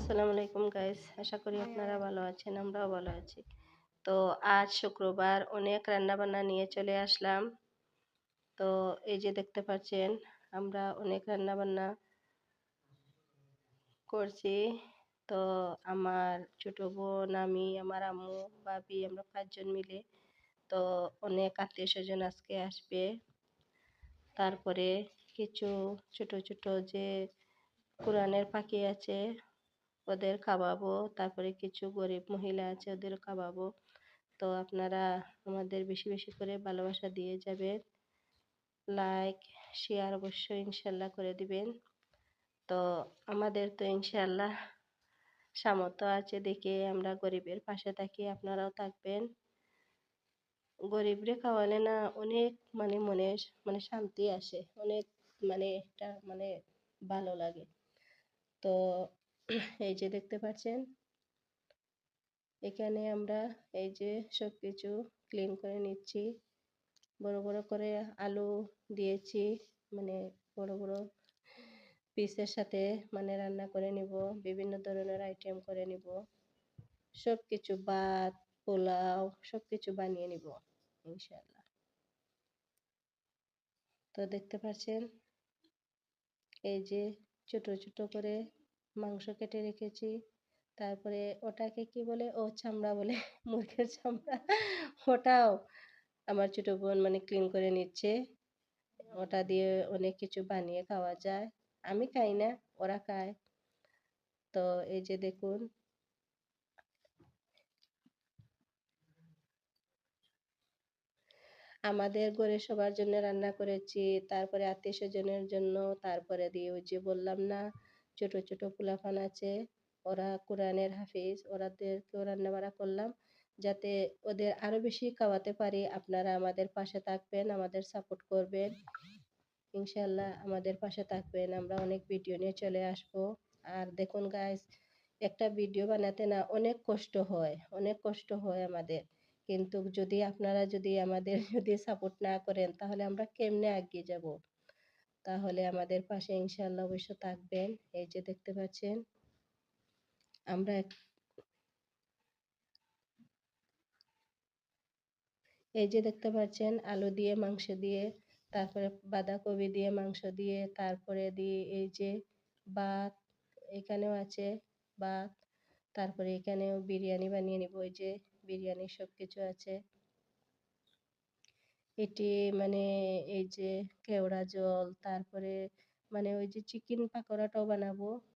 আসসালামু আলাইকুম গাইস, আশা করি আপনারা ভালো আছেন, আমরাও ভালো আছি। তো আজ শুক্রবার অনেক রান্না বান্না নিয়ে চলে আসলাম। তো এই যে দেখতে পাচ্ছেন, আমরা অনেক রান্না বান্না করছি। তো আমার ছোট বোন, আমি, আমার আম্মু, ভাবি, আমরা 5 জন মিলে। তো অনেক আত্মীয় স্বজন আজকে আসবে। তারপরে কিছু ছোট ছোট যে কোরআনের পাখি আছে ওদের খাওয়াবো। তারপরে কিছু গরিব মহিলা আছে ওদের খাওয়াবো। তো আপনারা আমাদের বেশি বেশি করে ভালোবাসা দিয়ে যাবেন। লাইক শেয়ার অবশ্যই ইনশাল্লাহ করে দিবেন। তো আমাদের তো ইনশাল্লাহ সামর্থ্য আছে দেখে আমরা গরিবের পাশে থাকি, আপনারাও থাকবেন। গরিবরে খাওয়ালে না অনেক মনে শান্তি আসে, অনেক একটা ভালো লাগে। তো এই যে দেখতে পাচ্ছেন, এখানে আমরা এই যে সবকিছু ক্লিন করে নিচ্ছি। বড় বড় করে আলু দিয়েছি, মানে বড় বড় পিসের সাথে রান্না করে নিব, বিভিন্ন ধরনের আইটেম করে নিব, সবকিছু ভাত, পোলাও সবকিছু বানিয়ে নিব ইনশাআল্লাহ। তো দেখতে পাচ্ছেন, এই যে ছোট ছোট করে মাংস কেটে রেখেছি। তারপরে ওটাকে কি বলে, ও চামড়া বলে, মুরগির চামড়া, ওটাও আমার ছোট বোন ক্লিন করে নিচ্ছে। ওটা দিয়ে অনেক কিছু বানিয়ে খাওয়া যায়। আমি খাই না, ওরা খায়। তো এই যে দেখুন, আমাদের ঘরে সবার জন্য রান্না করেছি, তারপরে আত্মীয় স্বজনের জন্য, তারপরে দিয়ে ওই যে বললাম না ছোট ছোট পোলাপান আছে, ওরা কোরআনের হাফিজ, ওরাদেরকেও রান্না বাড়া করলাম যাতে ওদের আরো বেশি খাওয়াতে পারি। আপনারা আমাদের পাশে থাকবেন, আমাদের সাপোর্ট করবেন ইনশাল্লাহ, আমাদের পাশে থাকবেন। আমরা অনেক ভিডিও নিয়ে চলে আসব। আর দেখুন গাইস, একটা ভিডিও বানাতে না অনেক কষ্ট হয়, অনেক কষ্ট হয় আমাদের। কিন্তু যদি আপনারা যদি আমাদের যদি সাপোর্ট না করেন তাহলে আমরা কেমনে এগিয়ে যাব। তাহলে আমাদের পাশে ইনশাল্লাহ অবশ্য থাকবেন। এই যে দেখতে পাচ্ছেন, আমরা এই যে দেখতে পাচ্ছেন আলু দিয়ে মাংস দিয়ে, তারপরে বাঁধাকপি দিয়ে মাংস দিয়ে, তারপরে দিয়ে এই যে ভাত, এখানেও আছে ভাত, তারপরে এখানেও বিরিয়ানি বানিয়ে নিব। এই যে বিরিয়ানি সবকিছু আছে। এটি এই যে কেওড়া জল, তারপরে ওই যে চিকেন পাকোড়াটাও বানাবো।